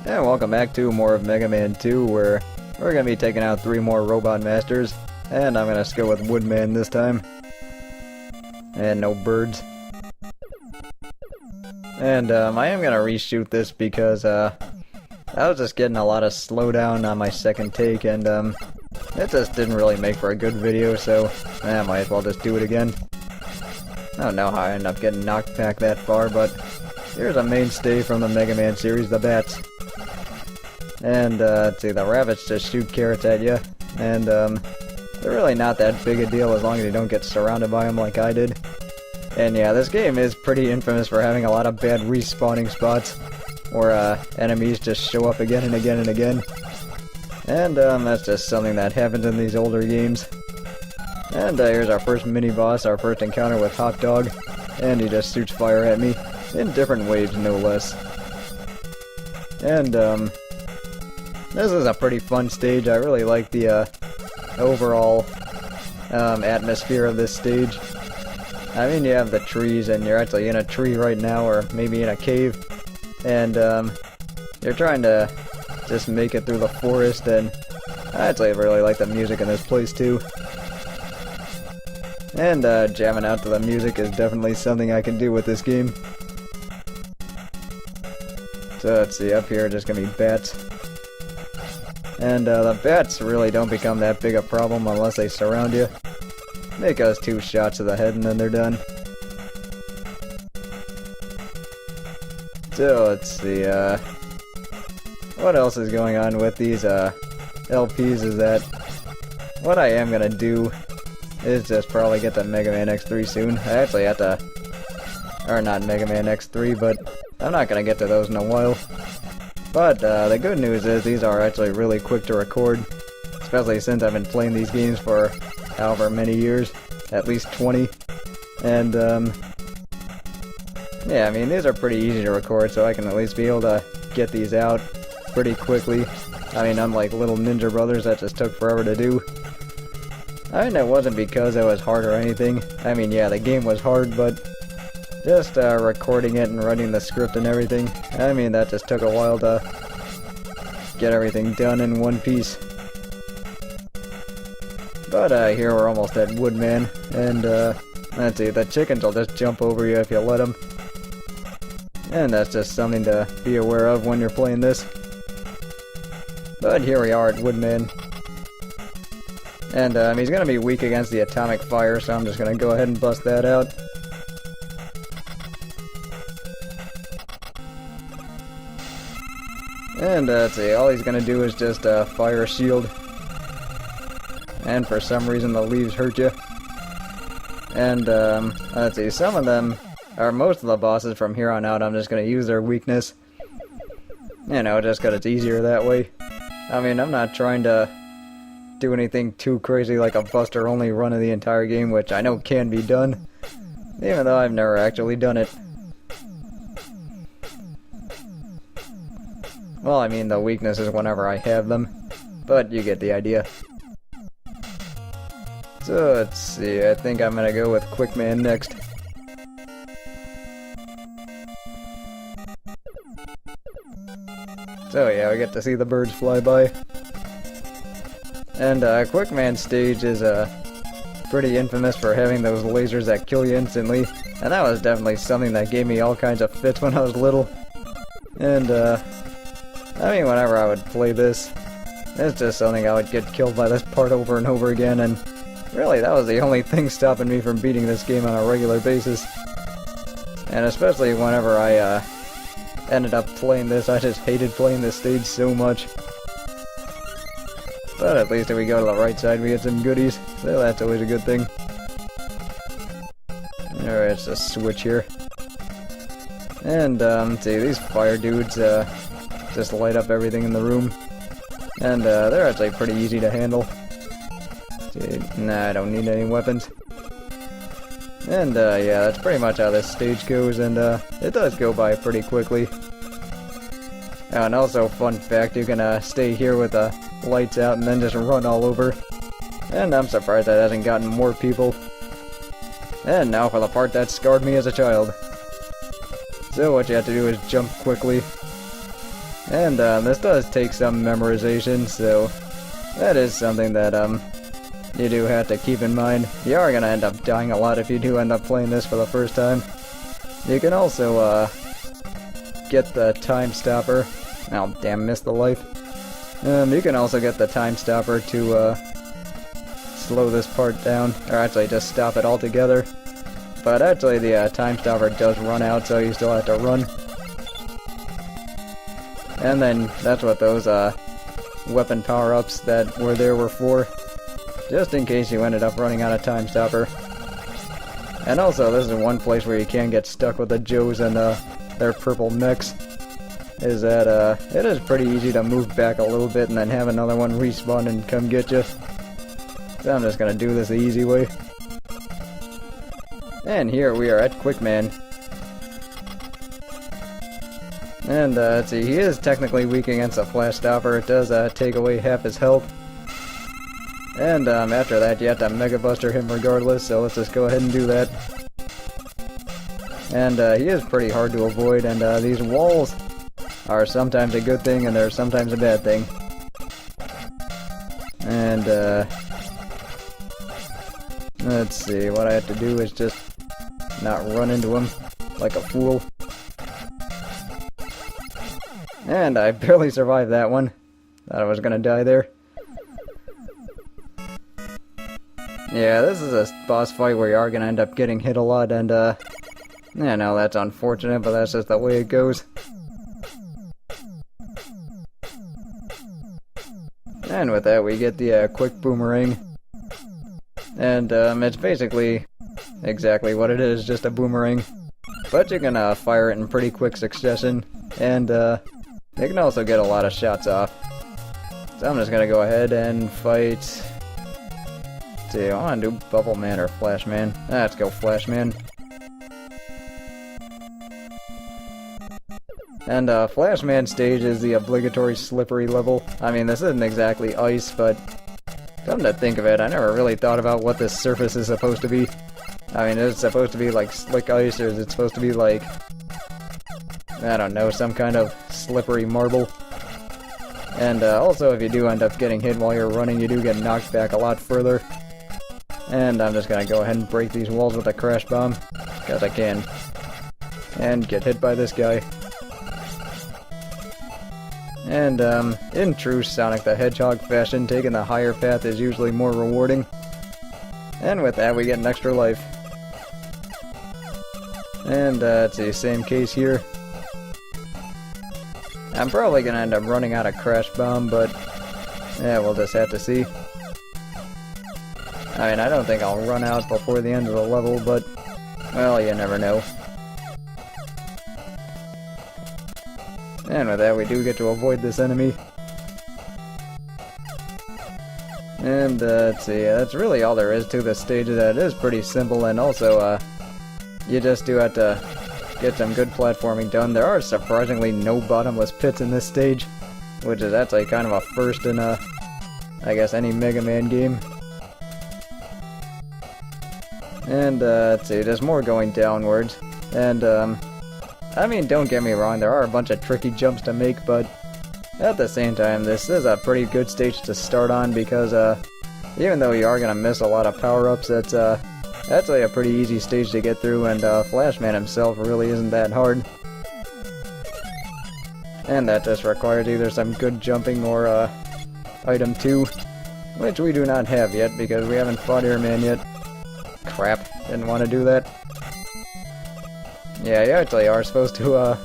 And welcome back to more of Mega Man 2, where we're going to be taking out 3 more Robot Masters, and I'm going to go with Woodman this time. And no birds. And I am going to reshoot this because I was just getting a lot of slowdown on my second take, and it just didn't really make for a good video, so I might as well just do it again. I don't know how I ended up getting knocked back that far, but here's a mainstay from the Mega Man series, the bats. And, let's see, the rabbits just shoot carrots at you, and, they're really not that big a deal as long as you don't get surrounded by them like I did. And yeah, this game is pretty infamous for having a lot of bad respawning spots, where, enemies just show up again and again and again. And, that's just something that happens in these older games. And, here's our first mini-boss, our first encounter with Hot Dog, and he just shoots fire at me, in different waves, no less. And, this is a pretty fun stage. I really like the overall atmosphere of this stage. I mean, you have the trees, and you're actually in a tree right now, or maybe in a cave, and you're trying to just make it through the forest, and I actually really like the music in this place too. And jamming out to the music is definitely something I can do with this game. So let's see, up here just gonna be bats. And the bats really don't become that big a problem unless they surround you. Make us 2 shots to the head and then they're done. So let's see, what else is going on with these LPs is that what I am gonna do is just probably get the Mega Man X3 soon. I actually have to, or not Mega Man X3, but I'm not gonna get to those in a while. But the good news is these are actually really quick to record, especially since I've been playing these games for however many years, at least 20. And yeah, I mean, these are pretty easy to record, so I can at least be able to get these out pretty quickly. I mean, unlike Little Ninja Brothers, that just took forever to do. I mean, it wasn't because it was hard or anything. I mean, yeah, the game was hard, but just recording it and writing the script and everything, I mean, that just took a while to get everything done in one piece. But here we're almost at Woodman, and let's see, the chickens will just jump over you if you let them. And that's just something to be aware of when you're playing this. But here we are at Woodman. And he's going to be weak against the atomic fire, so I'm just going to go ahead and bust that out. And let's see, all he's going to do is just fire a shield. And for some reason the leaves hurt you. And let's see, some of them, or most of the bosses from here on out, I'm just going to use their weakness. You know, just because it's easier that way. I mean, I'm not trying to do anything too crazy like a Buster only run of the entire game, which I know can be done, even though I've never actually done it. Well, I mean, the weakness is whenever I have them, but you get the idea. So, let's see, I think I'm gonna go with Quickman next. So yeah, we get to see the birds fly by. And Quickman stage is pretty infamous for having those lasers that kill you instantly, and that was definitely something that gave me all kinds of fits when I was little. And I mean, whenever I would play this, it's just something I would get killed by this part over and over again, and really that was the only thing stopping me from beating this game on a regular basis. And especially whenever I ended up playing this, I just hated playing this stage so much. But at least if we go to the right side, we get some goodies, so that's always a good thing. Alright, let's just switch here. And, see, these fire dudes, just light up everything in the room. And, they're actually pretty easy to handle. See, nah, I don't need any weapons. And, yeah, that's pretty much how this stage goes, and, it does go by pretty quickly. And also, fun fact, you can, stay here with the lights out and then just run all over. And I'm surprised that hasn't gotten more people. And now for the part that scarred me as a child. So what you have to do is jump quickly. And this does take some memorization, so that is something that you do have to keep in mind. You are gonna end up dying a lot if you do end up playing this for the first time. You can also get the time stopper. Oh damn, missed the life. You can also get the time stopper to slow this part down, or actually just stop it altogether. But actually the time stopper does run out, so you still have to run. And then that's what those weapon power-ups that were there were for, just in case you ended up running out of time stopper. And also, this is one place where you can get stuck with the Joes and their purple mechs, is that it is pretty easy to move back a little bit and then have another one respawn and come get you. So I'm just gonna do this the easy way. And here we are at Quickman. And let's see, he is technically weak against a flash stopper. It does take away half his health. And after that you have to Mega Buster him regardless, so let's just go ahead and do that. And he is pretty hard to avoid, and these walls are sometimes a good thing and they're sometimes a bad thing. And let's see, what I have to do is just not run into him like a fool. And I barely survived that one. Thought I was gonna die there. Yeah, this is a boss fight where you are gonna end up getting hit a lot, and yeah, no, that's unfortunate, but that's just the way it goes. And with that, we get the quick boomerang. And it's basically exactly what it is, just a boomerang. But you can fire it in pretty quick succession, and you can also get a lot of shots off. So I'm just gonna go ahead and fight. Let's see, I wanna do Bubble Man or Flash Man. Let's go Flash Man. And Flash Man stage is the obligatory slippery level. I mean, this isn't exactly ice, but come to think of it, I never really thought about what this surface is supposed to be. I mean, is it supposed to be like slick ice, or is it supposed to be like, I don't know, some kind of slippery marble? And also, if you do end up getting hit while you're running, you do get knocked back a lot further. And I'm just gonna go ahead and break these walls with a crash bomb, because I can. And get hit by this guy. And in true Sonic the Hedgehog fashion, taking the higher path is usually more rewarding. And with that, we get an extra life. And it's the same case here. I'm probably gonna end up running out of Crash Bomb, but yeah, we'll just have to see. I mean, I don't think I'll run out before the end of the level, but, well, you never know. And with that, we do get to avoid this enemy. And let's see, that's really all there is to this stage. That is pretty simple, and also you just do have to get some good platforming done. There are surprisingly no bottomless pits in this stage, which is actually kind of a first in I guess any Mega Man game. And let's see, there's more going downwards. And I mean, don't get me wrong, there are a bunch of tricky jumps to make, but at the same time, this is a pretty good stage to start on, because even though you are gonna miss a lot of power-ups, it's actually a pretty easy stage to get through, and Flash Man himself really isn't that hard. And that just requires either some good jumping or item 2, which we do not have yet because we haven't fought Airman yet. Crap, didn't want to do that. Yeah, you actually are supposed to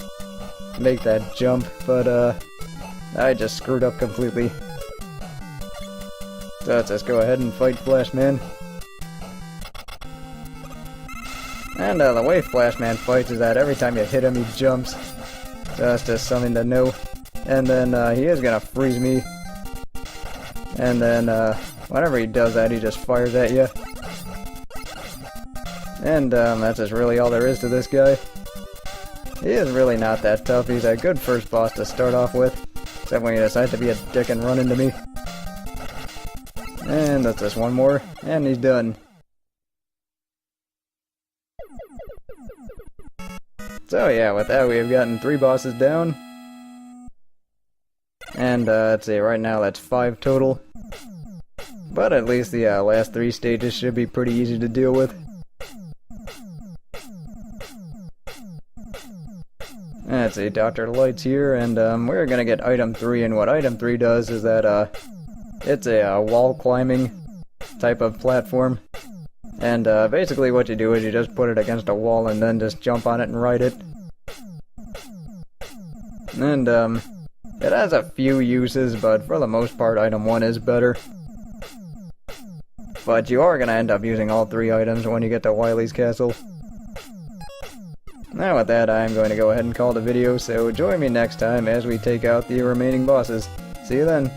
make that jump, but I just screwed up completely. So let's just go ahead and fight Flash Man. And the way Flash Man fights is that every time you hit him, he jumps. So that's just something to know. And then he is gonna freeze me. And then whenever he does that, he just fires at you. And that's just really all there is to this guy. He is really not that tough. He's a good first boss to start off with. Except when you decide to be a dick and run into me. And that's just one more. And he's done. So yeah, with that we have gotten 3 bosses down. And let's see, right now that's 5 total. But at least the last 3 stages should be pretty easy to deal with. Let's see, Dr. Light's here, and we're gonna get item 3, and what item 3 does is that it's a wall climbing type of platform. And basically what you do is you just put it against a wall and then just jump on it and ride it. And it has a few uses, but for the most part item 1 is better. But you are gonna end up using all 3 items when you get to Wily's castle. Now with that, I'm going to go ahead and call the video, so join me next time as we take out the remaining bosses. See you then!